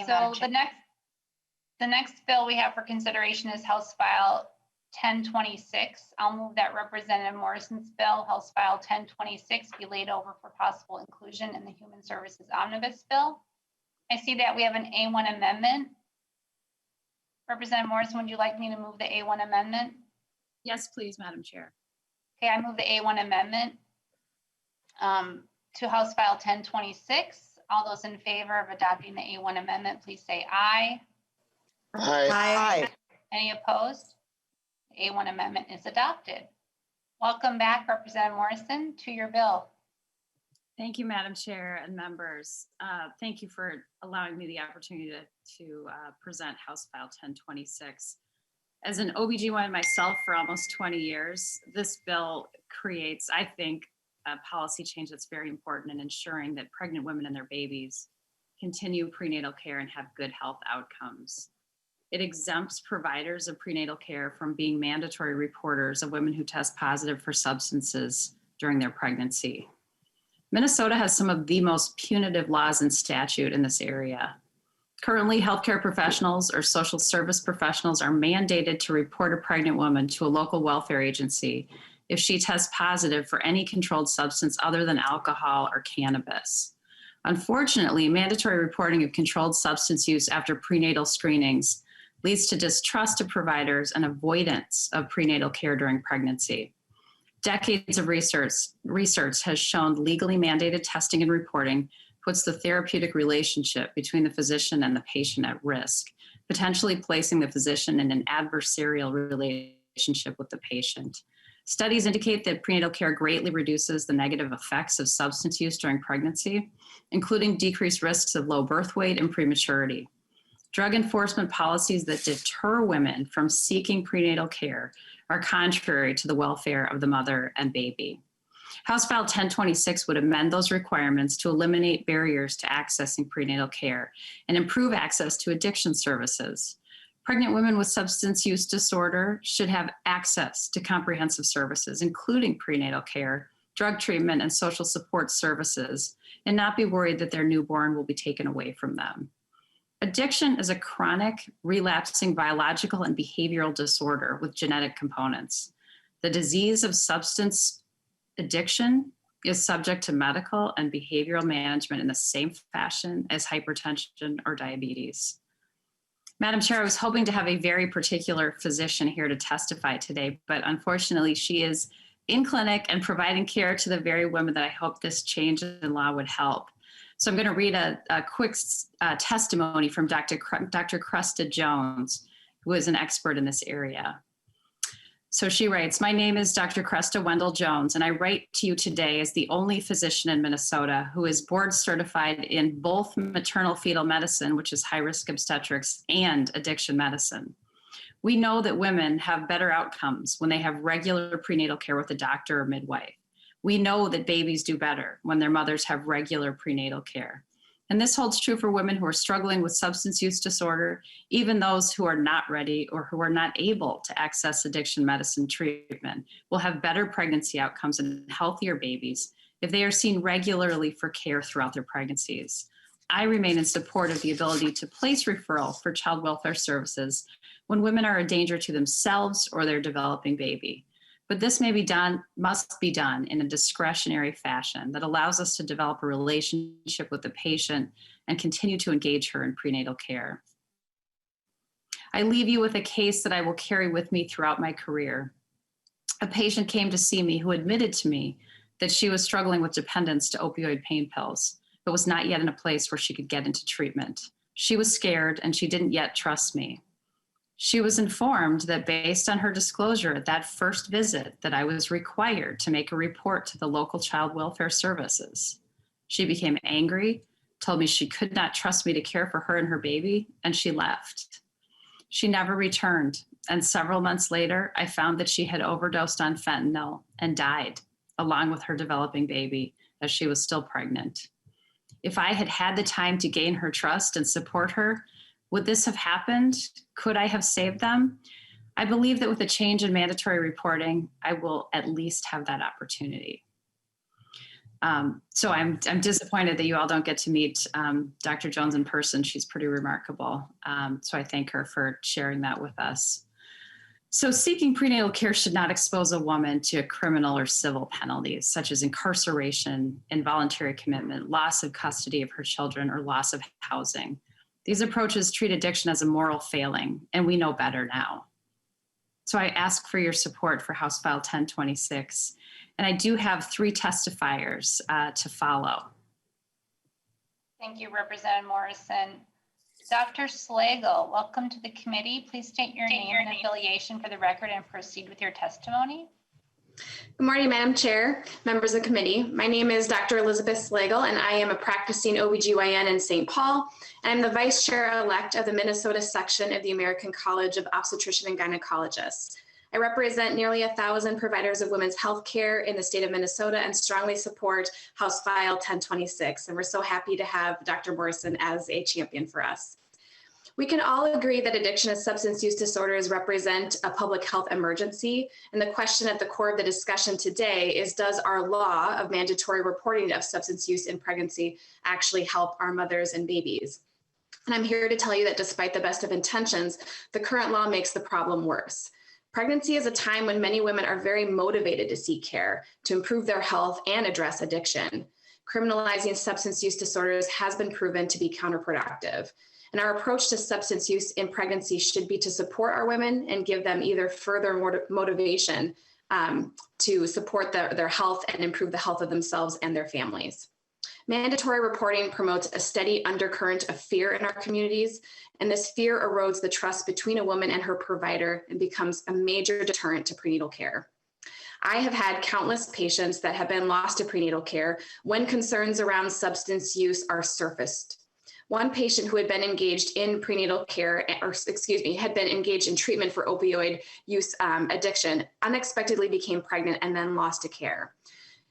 So the next bill we have for consideration is House File 1026. I'll move that Representative Morrison's bill, House File 1026, be laid over for possible inclusion in the Human Services Omnibus Bill. I see that we have an A1 amendment. Representative Morrison, would you like me to move the A1 amendment? Yes, please, Madam Chair. Okay, I move the A1 amendment to House File 1026. All those in favor of adopting the A1 amendment, please say aye. Aye. Aye. Any opposed? The A1 amendment is adopted. Welcome back, Representative Morrison, to your bill. Thank you, Madam Chair and members. Thank you for allowing me the opportunity to present House File 1026. As an OBGYN myself for almost 20 years, this bill creates, I think, a policy change that's very important in ensuring that pregnant women and their babies continue prenatal care and have good health outcomes. It exempts providers of prenatal care from being mandatory reporters of women who test positive for substances during their pregnancy. Minnesota has some of the most punitive laws and statute in this area. Currently, healthcare professionals or social service professionals are mandated to report a pregnant woman to a local welfare agency if she tests positive for any controlled substance other than alcohol or cannabis. Unfortunately, mandatory reporting of controlled substance use after prenatal screenings leads to distrust of providers and avoidance of prenatal care during pregnancy. Decades of research has shown legally mandated testing and reporting puts the therapeutic relationship between the physician and the patient at risk, potentially placing the physician in an adversarial relationship with the patient. Studies indicate that prenatal care greatly reduces the negative effects of substance use during pregnancy, including decreased risks of low birth weight and prematurity. Drug enforcement policies that deter women from seeking prenatal care are contrary to the welfare of the mother and baby. House File 1026 would amend those requirements to eliminate barriers to accessing prenatal care and improve access to addiction services. Pregnant women with substance use disorder should have access to comprehensive services, including prenatal care, drug treatment, and social support services, and not be worried that their newborn will be taken away from them. Addiction is a chronic, relapsing biological and behavioral disorder with genetic components. The disease of substance addiction is subject to medical and behavioral management in the same fashion as hypertension or diabetes. Madam Chair, I was hoping to have a very particular physician here to testify today, but unfortunately she is in clinic and providing care to the very women that I hope this change in law would help. So I'm going to read a quick testimony from Dr. Cresta Jones, who is an expert in this area. So she writes, "My name is Dr. Cresta Wendell Jones, and I write to you today as the only physician in Minnesota who is board certified in both maternal fetal medicine, which is high-risk obstetrics, and addiction medicine. We know that women have better outcomes when they have regular prenatal care with a doctor or midwife. We know that babies do better when their mothers have regular prenatal care. And this holds true for women who are struggling with substance use disorder, even those who are not ready or who are not able to access addiction medicine treatment will have better pregnancy outcomes and healthier babies if they are seen regularly for care throughout their pregnancies. I remain in support of the ability to place referral for child welfare services when women are a danger to themselves or their developing baby. But this must be done in a discretionary fashion that allows us to develop a relationship with the patient and continue to engage her in prenatal care. I leave you with a case that I will carry with me throughout my career. A patient came to see me who admitted to me that she was struggling with dependence to opioid pain pills, but was not yet in a place where she could get into treatment. She was scared and she didn't yet trust me. She was informed that based on her disclosure at that first visit that I was required to make a report to the local child welfare services. She became angry, told me she could not trust me to care for her and her baby, and she left. She never returned, and several months later, I found that she had overdosed on fentanyl and died, along with her developing baby, as she was still pregnant. If I had had the time to gain her trust and support her, would this have happened? Could I have saved them? I believe that with a change in mandatory reporting, I will at least have that opportunity. So I'm disappointed that you all don't get to meet Dr. Jones in person. She's pretty remarkable. So I thank her for sharing that with us. So seeking prenatal care should not expose a woman to criminal or civil penalties, such as incarceration, involuntary commitment, loss of custody of her children, or loss of housing. These approaches treat addiction as a moral failing, and we know better now. So I ask for your support for House File 1026, and I do have 3 testifiers to follow. Thank you, Representative Morrison. Dr. Slagle, welcome to the committee. Please state your name and affiliation for the record and proceed with your testimony. Good morning, Madam Chair, members of the committee. My name is Dr. Elizabeth Slagle, and I am a practicing OBGYN in St. Paul. And I'm the Vice Chair-elect of the Minnesota section of the American College of Obstetrician-Gynecologist. I represent nearly 1,000 providers of women's health care in the state of Minnesota and strongly support House File 1026. And we're so happy to have Dr. Morrison as a champion for us. We can all agree that addiction and substance use disorders represent a public health emergency. And the question at the core of the discussion today is, does our law of mandatory reporting of substance use in pregnancy actually help our mothers and babies? And I'm here to tell you that despite the best of intentions, the current law makes the problem worse. Pregnancy is a time when many women are very motivated to seek care, to improve their health and address addiction. Criminalizing substance use disorders has been proven to be counterproductive. And our approach to substance use in pregnancy should be to support our women and give them either further motivation to support their health and improve the health of themselves and their families. Mandatory reporting promotes a steady undercurrent of fear in our communities, and this fear erodes the trust between a woman and her provider and becomes a major deterrent to prenatal care. I have had countless patients that have been lost to prenatal care when concerns around substance use are surfaced. One patient who had been engaged in prenatal care, had been engaged in treatment for opioid use addiction, unexpectedly became pregnant and then lost to care.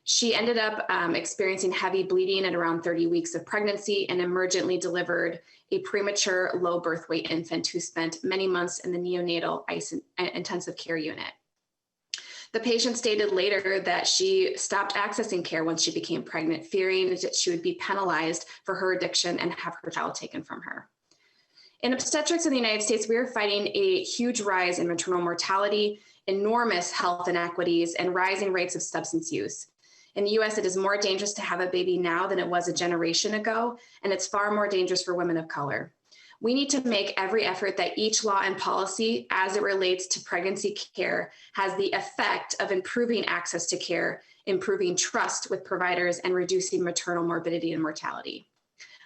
She ended up experiencing heavy bleeding at around 30 weeks of pregnancy and emergently delivered a premature low birth weight infant who spent many months in the neonatal intensive care unit. The patient stated later that she stopped accessing care once she became pregnant, fearing that she would be penalized for her addiction and have her child taken from her. In obstetrics in the United States, we are fighting a huge rise in maternal mortality, enormous health inequities, and rising rates of substance use. In the US, it is more dangerous to have a baby now than it was a generation ago, and it's far more dangerous for women of color. We need to make every effort that each law and policy as it relates to pregnancy care has the effect of improving access to care, improving trust with providers, and reducing maternal morbidity and mortality.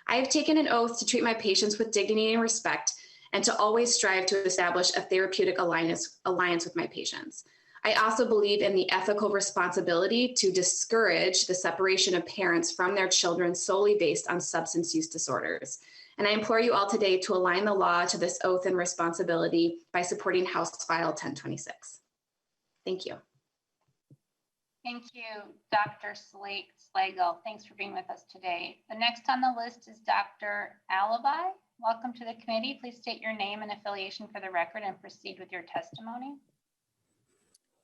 I have taken an oath to treat my patients with dignity and respect, and to always strive to establish a therapeutic alliance with my patients. I also believe in the ethical responsibility to discourage the separation of parents from their children solely based on substance use disorders. And I implore you all today to align the law to this oath and responsibility by supporting House File 1026. Thank you. Thank you, Dr. Slagle. Thanks for being with us today. The next on the list is Dr. Alabi. Welcome to the committee. Please state your name and affiliation for the record and proceed with your testimony.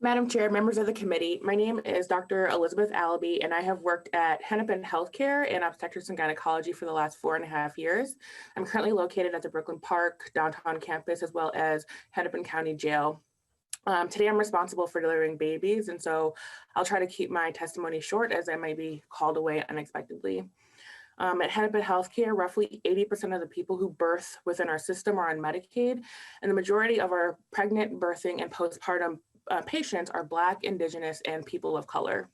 Madam Chair, members of the committee, my name is Dr. Elizabeth Alabi, and I have worked at Hennepin Healthcare in obstetrics and gynecology for the last 4.5 years. I'm currently located at the Brooklyn Park downtown campus, as well as Hennepin County Jail. Today, I'm responsible for delivering babies, and so I'll try to keep my testimony short as I might be called away unexpectedly. At Hennepin Healthcare, roughly 80% of the people who birth within our system are on Medicaid, and the majority of our pregnant, birthing, and postpartum patients are Black, Indigenous, and people of color.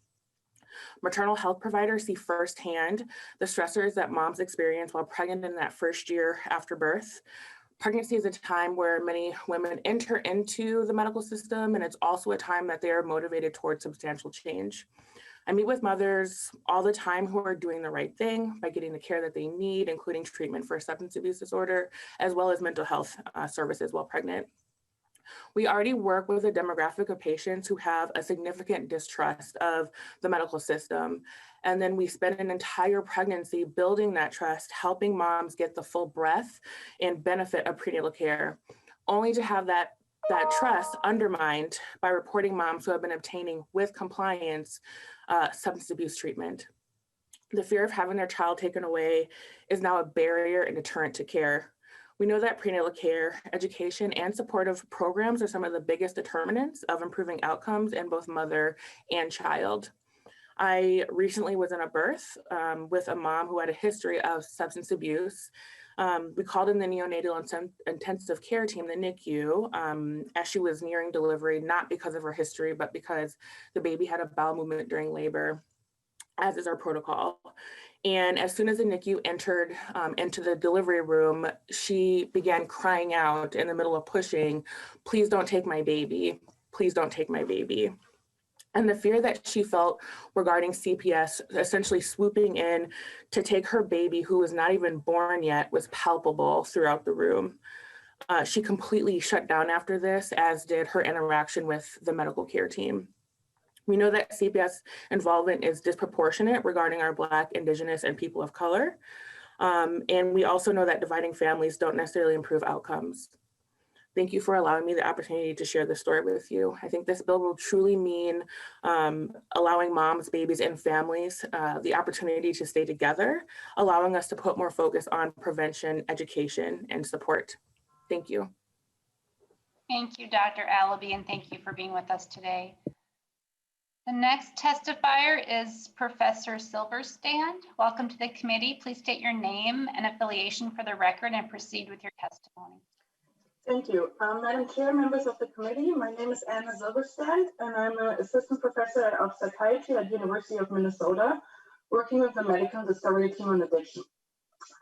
Maternal health providers see firsthand the stressors that moms experience while pregnant in that first year after birth. Pregnancy is a time where many women enter into the medical system, and it's also a time that they are motivated towards substantial change. I meet with mothers all the time who are doing the right thing by getting the care that they need, including treatment for substance abuse disorder, as well as mental health services while pregnant. We already work with a demographic of patients who have a significant distrust of the medical system. And then we spend an entire pregnancy building that trust, helping moms get the full breadth and benefit of prenatal care, only to have that trust undermined by reporting moms who have been obtaining with compliance substance abuse treatment. The fear of having their child taken away is now a barrier and deterrent to care. We know that prenatal care, education, and supportive programs are some of the biggest determinants of improving outcomes in both mother and child. I recently was in a birth with a mom who had a history of substance abuse. We called in the neonatal intensive care team, the NICU, as she was nearing delivery, not because of her history, but because the baby had a bowel movement during labor, as is our protocol. And as soon as the NICU entered into the delivery room, she began crying out in the middle of pushing, "Please don't take my baby. Please don't take my baby." And the fear that she felt regarding CPS essentially swooping in to take her baby, who was not even born yet, was palpable throughout the room. She completely shut down after this, as did her interaction with the medical care team. We know that CPS involvement is disproportionate regarding our Black, Indigenous, and people of color. And we also know that dividing families don't necessarily improve outcomes. Thank you for allowing me the opportunity to share this story with you. I think this bill will truly mean allowing moms, babies, and families the opportunity to stay together, allowing us to put more focus on prevention, education, and support. Thank you. Thank you, Dr. Alabi, and thank you for being with us today. The next testifier is Professor Zilverstand. Welcome to the committee. Please state your name and affiliation for the record and proceed with your testimony. Thank you. Madam Chair, members of the committee, my name is Anna Zilverstand, and I'm an assistant professor of psychiatry at the University of Minnesota, working with the medical discovery team on addiction.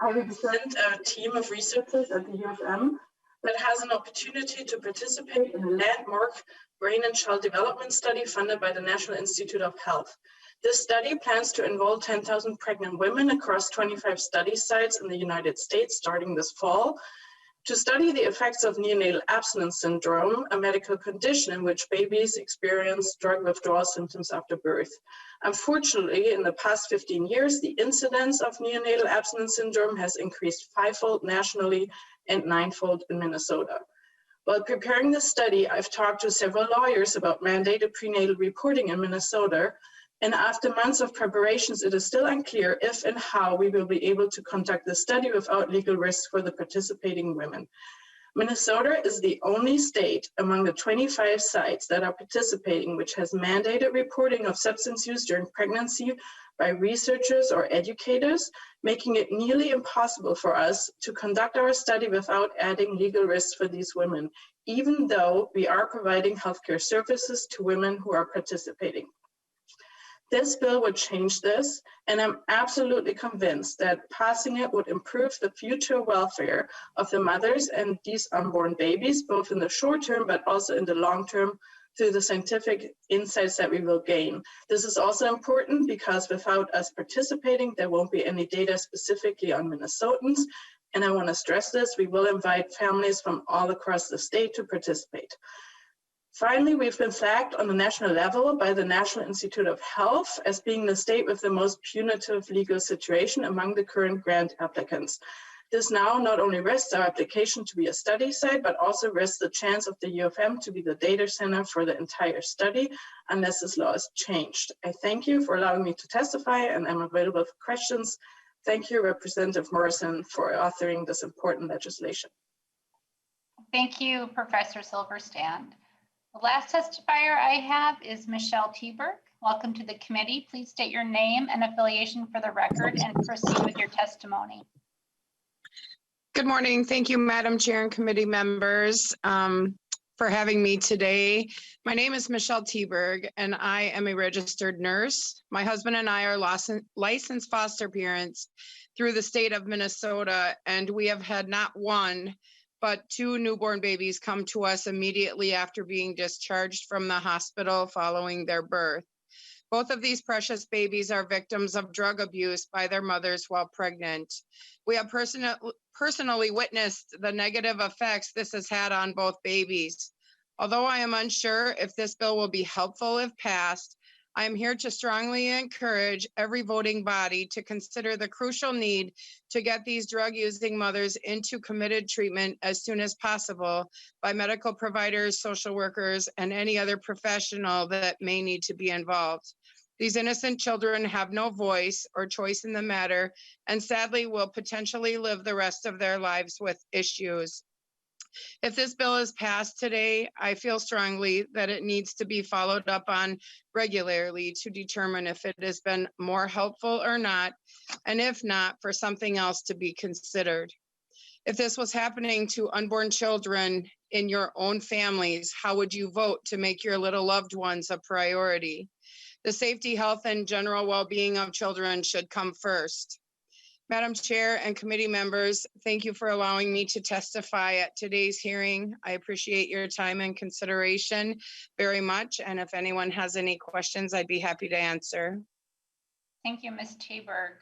I represent a team of researchers at the U of M that has an opportunity to participate in a landmark brain and child development study funded by the National Institute of Health. This study plans to enroll 10,000 pregnant women across 25 study sites in the United States starting this fall, to study the effects of neonatal abstinence syndrome, a medical condition in which babies experience drug withdrawal symptoms after birth. Unfortunately, in the past 15 years, the incidence of neonatal abstinence syndrome has increased 5-fold nationally and 9-fold in Minnesota. While preparing this study, I've talked to several lawyers about mandated prenatal reporting in Minnesota, and after months of preparations, it is still unclear if and how we will be able to conduct the study without legal risks for the participating women. Minnesota is the only state among the 25 sites that are participating which has mandated reporting of substance use during pregnancy by researchers or educators, making it nearly impossible for us to conduct our study without adding legal risks for these women, even though we are providing healthcare services to women who are participating. This bill would change this, and I'm absolutely convinced that passing it would improve the future welfare of the mothers and these unborn babies, both in the short term, but also in the long term, through the scientific insights that we will gain. This is also important because without us participating, there won't be any data specifically on Minnesotans. And I want to stress this, we will invite families from all across the state to participate. Finally, we've been flagged on the national level by the National Institute of Health as being the state with the most punitive legal situation among the current grant applicants. This now not only risks our application to be a study site, but also risks the chance of the U of M to be the data center for the entire study unless this law is changed. I thank you for allowing me to testify, and I'm available for questions. Thank you, Representative Morrison, for authoring this important legislation. Thank you, Professor Zilverstand. The last testifier I have is Michelle Teberg. Welcome to the committee. Please state your name and affiliation for the record and proceed with your testimony. Good morning. Thank you, Madam Chair and committee members, for having me today. My name is Michelle Teberg, and I am a registered nurse. My husband and I are licensed foster parents through the state of Minnesota, and we have had not one, but 2 newborn babies come to us immediately after being discharged from the hospital following their birth. Both of these precious babies are victims of drug abuse by their mothers while pregnant. We have personally witnessed the negative effects this has had on both babies. Although I am unsure if this bill will be helpful if passed, I am here to strongly encourage every voting body to consider the crucial need to get these drug-using mothers into committed treatment as soon as possible by medical providers, social workers, and any other professional that may need to be involved. These innocent children have no voice or choice in the matter, and sadly will potentially live the rest of their lives with issues. If this bill is passed today, I feel strongly that it needs to be followed up on regularly to determine if it has been more helpful or not, and if not, for something else to be considered. If this was happening to unborn children in your own families, how would you vote to make your little loved ones a priority? The safety, health, and general well-being of children should come first. Madam Chair and committee members, thank you for allowing me to testify at today's hearing. I appreciate your time and consideration very much. And if anyone has any questions, I'd be happy to answer. Thank you, Ms. Teberg.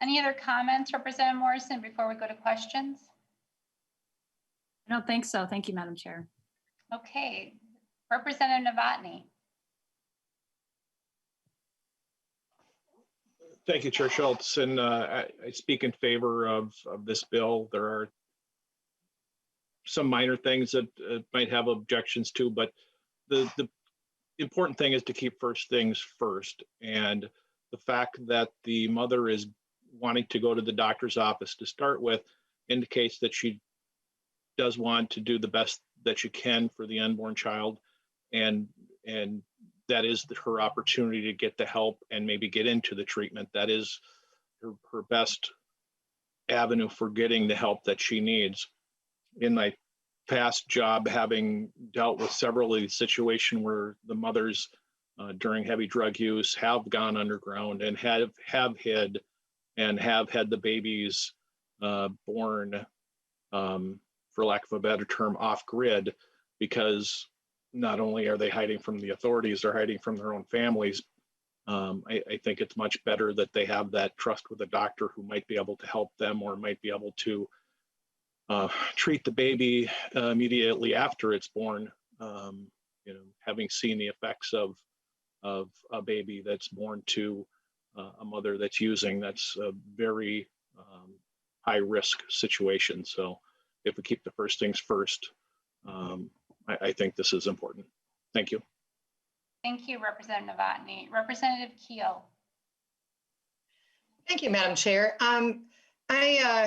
Any other comments, Representative Morrison, before we go to questions? I don't think so. Thank you, Madam Chair. Okay, Representative Novotny. Thank you, Chair Schultz, and I speak in favor of this bill. There are some minor things that might have objections to, but the important thing is to keep first things first. And the fact that the mother is wanting to go to the doctor's office to start with indicates that she does want to do the best that she can for the unborn child, and that is her opportunity to get the help and maybe get into the treatment. That is her best avenue for getting the help that she needs. In my past job, having dealt with several of these situations where the mothers during heavy drug use have gone underground and have hid and have had the babies born, for lack of a better term, off grid, because not only are they hiding from the authorities, they're hiding from their own families. I think it's much better that they have that trust with a doctor who might be able to help them or might be able to treat the baby immediately after it's born. Having seen the effects of a baby that's born to a mother that's using, that's a very high risk situation. So if we keep the first things first, I think this is important. Thank you. Thank you, Representative Novotny. Representative Kiel. Thank you, Madam Chair. I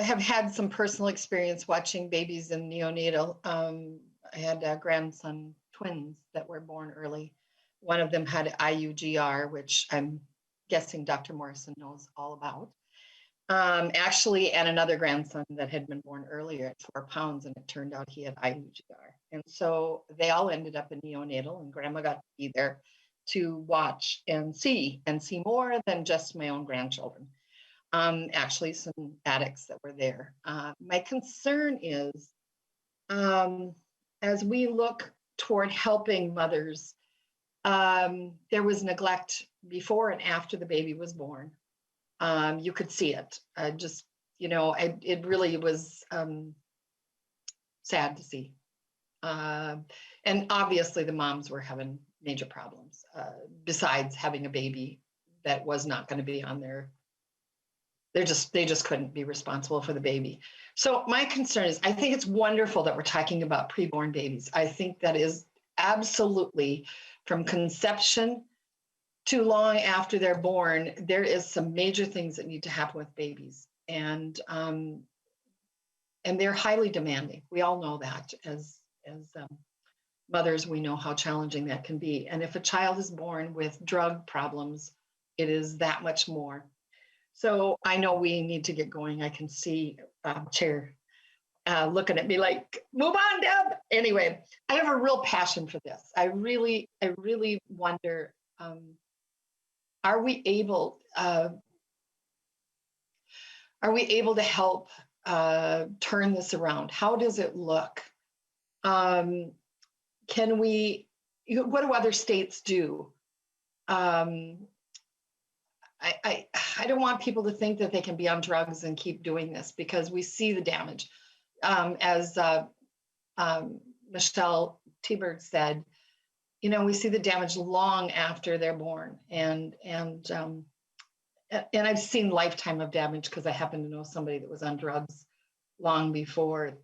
have had some personal experience watching babies in neonatal. I had grandson twins that were born early. One of them had IUGR, which I'm guessing Dr. Morrison knows all about. Actually, and another grandson that had been born earlier at 4 pounds, and it turned out he had IUGR. And so they all ended up in neonatal, and grandma got to be there to watch and see more than just my own grandchildren. Actually, some addicts that were there. My concern is, as we look toward helping mothers, there was neglect before and after the baby was born. You could see it. It really was sad to see. And obviously the moms were having major problems, besides having a baby that was not going to be on their, they just couldn't be responsible for the baby. So my concern is, I think it's wonderful that we're talking about preborn babies. I think that is absolutely, from conception to long after they're born, there is some major things that need to happen with babies. And they're highly demanding. We all know that as mothers, we know how challenging that can be. And if a child is born with drug problems, it is that much more. So I know we need to get going. I can see Chair looking at me like, move on, Deb. Anyway, I have a real passion for this. I really wonder, are we able to help turn this around? How does it look? Can we, what do other states do? I don't want people to think that they can be on drugs and keep doing this, because we see the damage. As Michelle Teberg said, we see the damage long after they're born. And I've seen lifetime of damage because I happen to know somebody that was on drugs long before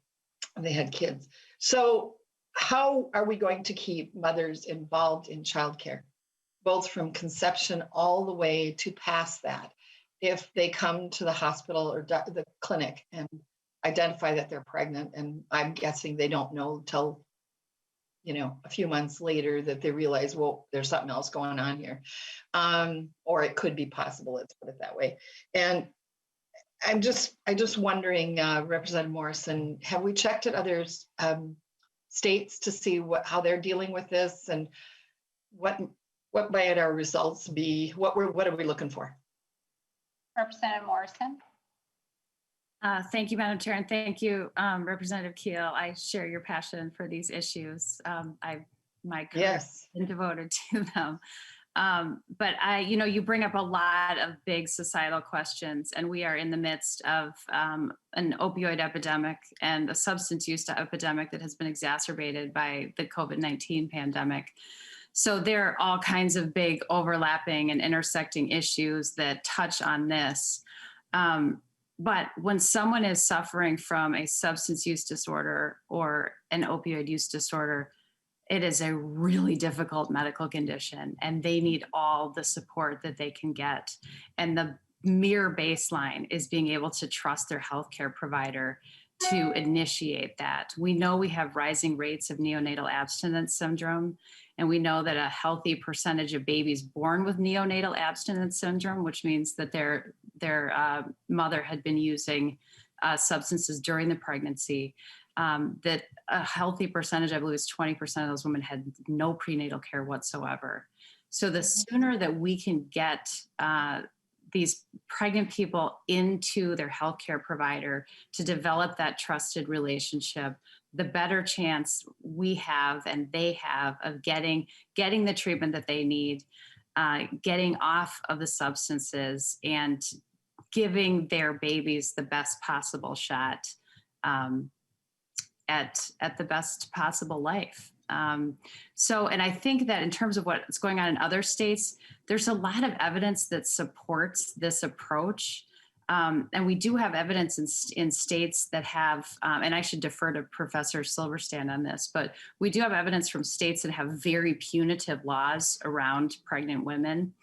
they had kids. So how are we going to keep mothers involved in childcare? both from conception all the way to past that, if they come to the hospital or the clinic and identify that they're pregnant, and I'm guessing they don't know till, a few months later that they realize, well, there's something else going on here. Or it could be possible, let's put it that way. And I'm just wondering, Representative Morrison, have we checked at other states to see how they're dealing with this, and what might our results be? What are we looking for? Representative Morrison. Thank you, Madam Chair, and thank you, Representative Kiel. I share your passion for these issues. My career has been devoted to them. But you bring up a lot of big societal questions, and we are in the midst of an opioid epidemic and a substance use epidemic that has been exacerbated by the COVID-19 pandemic. So there are all kinds of big overlapping and intersecting issues that touch on this. But when someone is suffering from a substance use disorder or an opioid use disorder, it is a really difficult medical condition, and they need all the support that they can get. And the mere baseline is being able to trust their healthcare provider to initiate that. We know we have rising rates of neonatal abstinence syndrome, and we know that a healthy percentage of babies born with neonatal abstinence syndrome, which means that their mother had been using substances during the pregnancy, that a healthy percentage, I believe it's 20% of those women, had no prenatal care whatsoever. So the sooner that we can get these pregnant people into their healthcare provider to develop that trusted relationship, the better chance we have and they have of getting the treatment that they need, getting off of the substances, and giving their babies the best possible shot at the best possible life. And I think that in terms of what's going on in other states, there's a lot of evidence that supports this approach. And we do have evidence in states that have, and I should defer to Professor Zilverstand on this, but we do have evidence from states that have very punitive laws around pregnant women,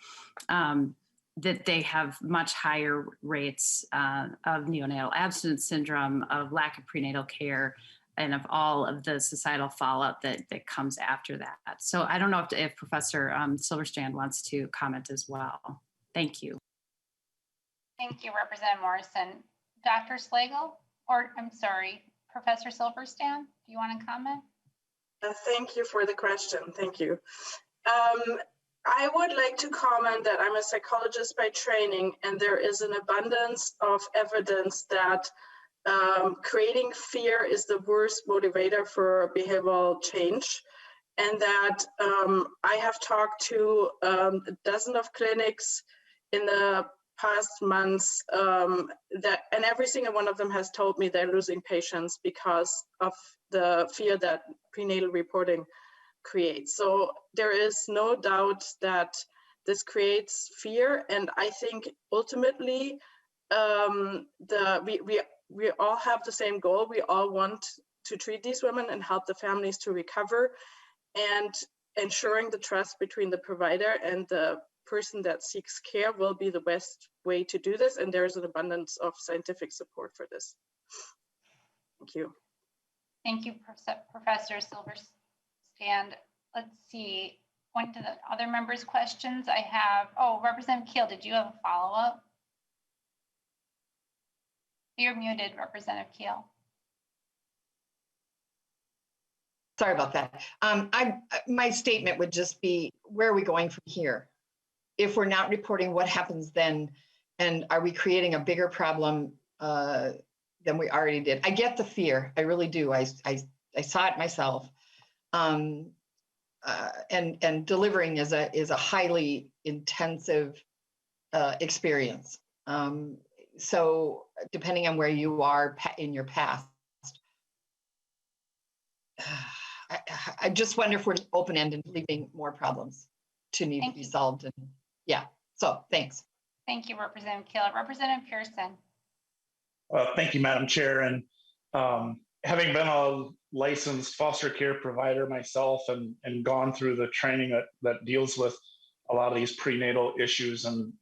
that they have much higher rates of neonatal abstinence syndrome, of lack of prenatal care, and of all of the societal fallout that comes after that. So I don't know if Professor Zilverstand wants to comment as well. Thank you. Thank you, Representative Morrison. Dr. Slagle, Professor Zilverstand, do you want to comment? Thank you for the question. Thank you. I would like to comment that I'm a psychologist by training, and there is an abundance of evidence that creating fear is the worst motivator for behavioral change, and that I have talked to a dozen of clinics in the past months, and every single one of them has told me they're losing patients because of the fear that prenatal reporting creates. So there is no doubt that this creates fear, and I think ultimately we all have the same goal. We all want to treat these women and help the families to recover, and ensuring the trust between the provider and the person that seeks care will be the best way to do this. And there's an abundance of scientific support for this. Thank you. Thank you, Professor Zilverstand. Let's see, going to the other members' questions. I have, Representative Kiel, did you have a follow-up? You're muted, Representative Kiel. Sorry about that. My statement would just be, where are we going from here? If we're not reporting, what happens then? And are we creating a bigger problem than we already did? I get the fear, I really do. I saw it myself. And delivering is a highly intensive experience. So depending on where you are in your past, I just wonder if we're open-ended, leaving more problems to need to be solved. And yeah, so thanks. Thank you, Representative Kiel. Representative Pearson. Thank you, Madam Chair. And having been a licensed foster care provider myself and gone through the training that deals with a lot of these prenatal issues and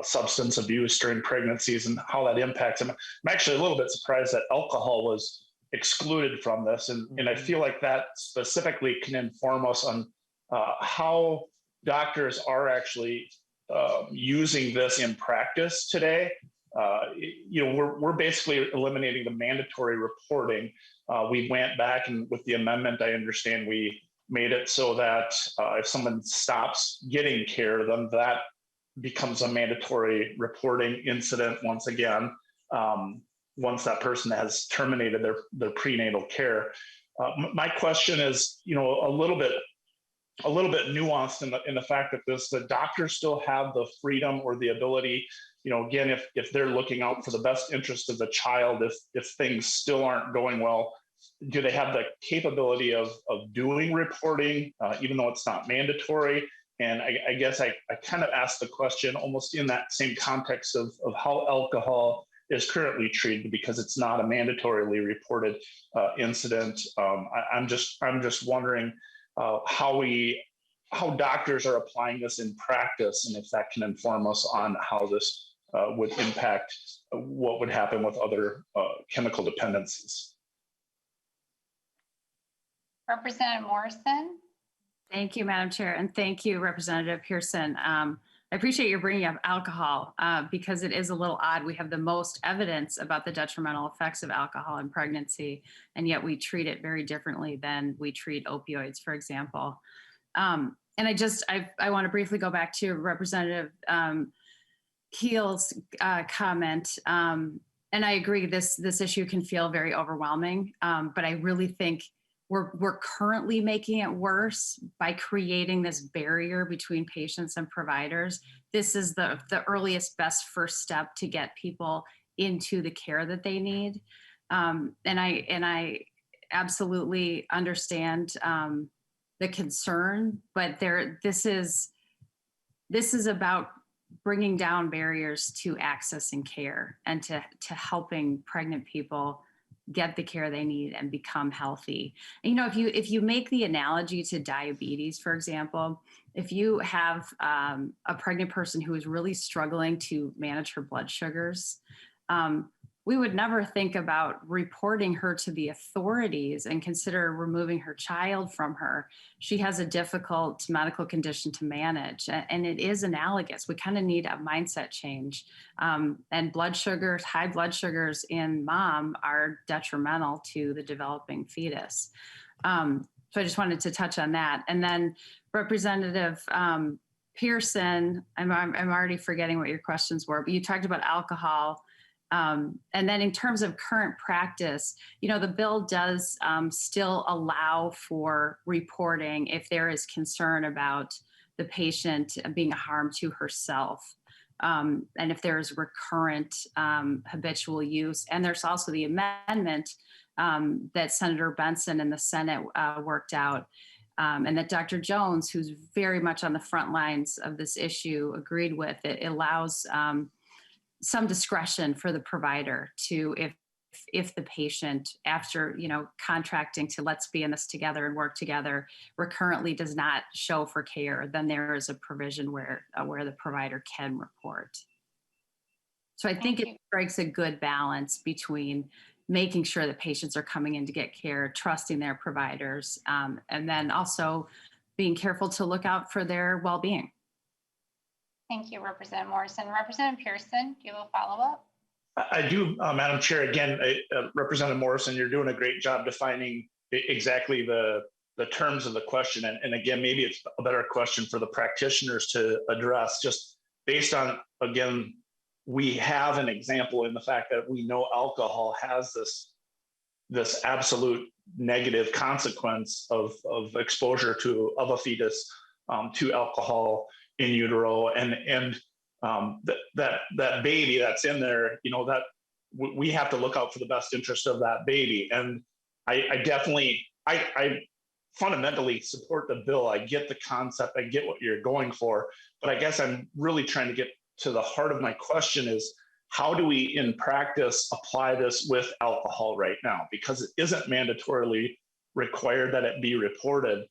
substance abuse during pregnancies and how that impacts them. I'm actually a little bit surprised that alcohol was excluded from this. And I feel like that specifically can inform us on how doctors are actually using this in practice today. We're basically eliminating the mandatory reporting. We went back, and with the amendment, I understand we made it so that if someone stops getting care, then that becomes a mandatory reporting incident once again, once that person has terminated their prenatal care. My question is, a little bit nuanced in the fact that the doctors still have the freedom or the ability, again, if they're looking out for the best interest of the child, if things still aren't going well, do they have the capability of doing reporting, even though it's not mandatory? And I guess I kind of asked the question almost in that same context of how alcohol is currently treated, because it's not a mandatorily reported incident. I'm just wondering how doctors are applying this in practice, and if that can inform us on how this would impact what would happen with other chemical dependencies. Representative Morrison. Thank you, Madam Chair, and thank you, Representative Pearson. I appreciate your bringing up alcohol because it is a little odd. We have the most evidence about the detrimental effects of alcohol in pregnancy, and yet we treat it very differently than we treat opioids, for example. And I want to briefly go back to Representative Kiel's comment. And I agree, this issue can feel very overwhelming, but I really think we're currently making it worse by creating this barrier between patients and providers. This is the earliest, best first step to get people into the care that they need. And I absolutely understand the concern, but this is about bringing down barriers to accessing care and to helping pregnant people get the care they need and become healthy. And, if you make the analogy to diabetes, for example, if you have a pregnant person who is really struggling to manage her blood sugars, we would never think about reporting her to the authorities and consider removing her child from her. She has a difficult medical condition to manage, and it is analogous. We kind of need a mindset change. And high blood sugars in mom are detrimental to the developing fetus. So I just wanted to touch on that. And then Representative Pearson, I'm already forgetting what your questions were, but you talked about alcohol. And then in terms of current practice, the bill does still allow for reporting if there is concern about the patient being a harm to herself. And if there is recurrent habitual use. And there's also the amendment that Senator Benson and the Senate worked out, and that Dr. Jones, who's very much on the front lines of this issue, agreed with. It allows some discretion for the provider to, if the patient, after contracting to let's be in this together and work together, recurrently does not show for care, then there is a provision where the provider can report. So I think it strikes a good balance between making sure that patients are coming in to get care, trusting their providers, and then also being careful to look out for their well-being. Thank you, Representative Morrison. Representative Pearson, do you have a follow-up? I do, Madam Chair. Again, Representative Morrison, you're doing a great job defining exactly the terms of the question. And again, maybe it's a better question for the practitioners to address, just based on, again, we have an example in the fact that we know alcohol has this absolute negative consequence of exposure of a fetus to alcohol in utero, and that baby that's in there, that we have to look out for the best interest of that baby. And I fundamentally support the bill. I get the concept, I get what you're going for, but I guess I'm really trying to get to the heart of my question is, how do we in practice apply this with alcohol right now? Because it isn't mandatorily required that it be reported.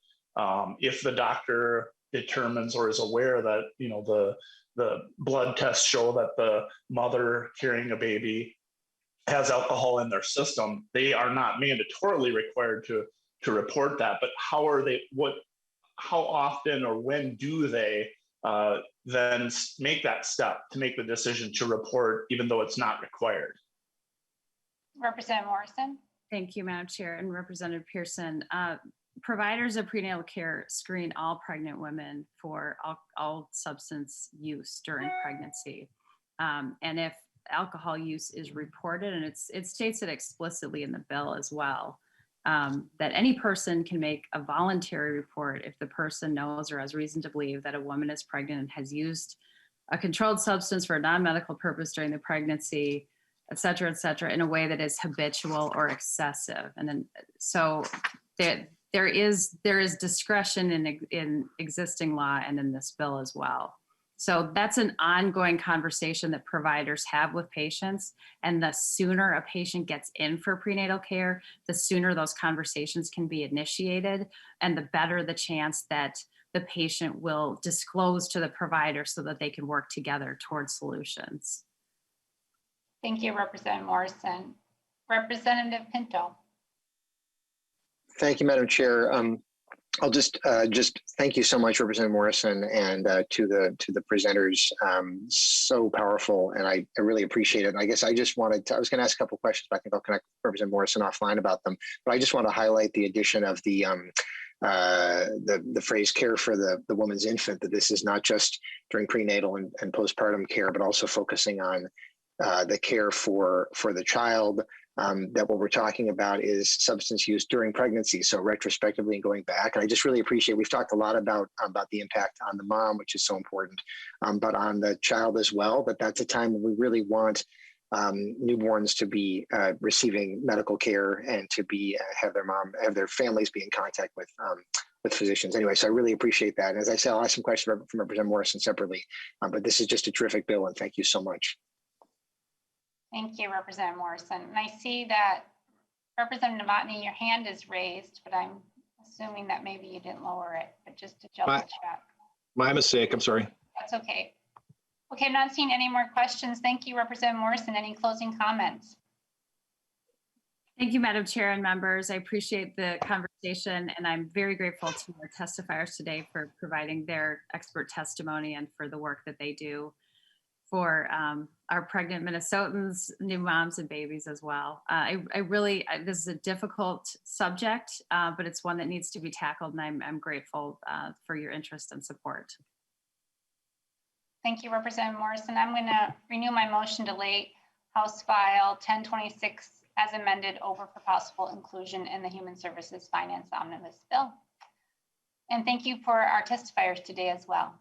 If the doctor determines or is aware that, you know, the blood tests show that the mother carrying a baby has alcohol in their system, they are not mandatorily required to report that. But how often or when do they then make that step to make the decision to report, even though it's not required? Representative Morrison. Thank you, Madam Chair, and Representative Pearson. Providers of prenatal care screen all pregnant women for all substance use during pregnancy. And if alcohol use is reported, and it states it explicitly in the bill as well, that any person can make a voluntary report if the person knows or has reason to believe that a woman is pregnant and has used a controlled substance for a non-medical purpose during the pregnancy, et cetera, in a way that is habitual or excessive. And then, so there is discretion in existing law and in this bill as well. So that's an ongoing conversation that providers have with patients. And the sooner a patient gets in for prenatal care, the sooner those conversations can be initiated, and the better the chance that the patient will disclose to the provider so that they can work together towards solutions. Thank you, Representative Morrison. Representative Pinto. Thank you, Madam Chair. I'll just thank you so much, Representative Morrison, and to the presenters. So powerful, and I really appreciate it. And I guess I just wanted to, I was going to ask a couple of questions, but I think I'll connect Representative Morrison offline about them. But I just want to highlight the addition of the phrase "care for the woman's infant." That this is not just during prenatal and postpartum care, but also focusing on the care for the child. That what we're talking about is substance use during pregnancy. So retrospectively and going back, and I just really appreciate, we've talked a lot about the impact on the mom, which is so important, but on the child as well. But that's a time when we really want newborns to be receiving medical care and to be have their families be in contact with physicians. Anyway, so I really appreciate that. And as I said, I'll ask some questions from Representative Morrison separately, but this is just a terrific bill, and thank you so much. Thank you, Representative Morrison. And I see that Representative Novotny, your hand is raised, but I'm assuming that maybe you didn't lower it, but just to double check. My mistake, I'm sorry. That's okay. Okay, I'm not seeing any more questions. Thank you, Representative Morrison. Any closing comments? Thank you, Madam Chair and members. I appreciate the conversation, and I'm very grateful to our testifiers today for providing their expert testimony and for the work that they do for our pregnant Minnesotans, new moms, and babies as well. This is a difficult subject, but it's one that needs to be tackled, and I'm grateful for your interest and support. Thank you, Representative Morrison. I'm going to renew my motion to lay House File 1026 as amended over for possible inclusion in the Human Services Finance Omnibus Bill. And thank you for our testifiers today as well.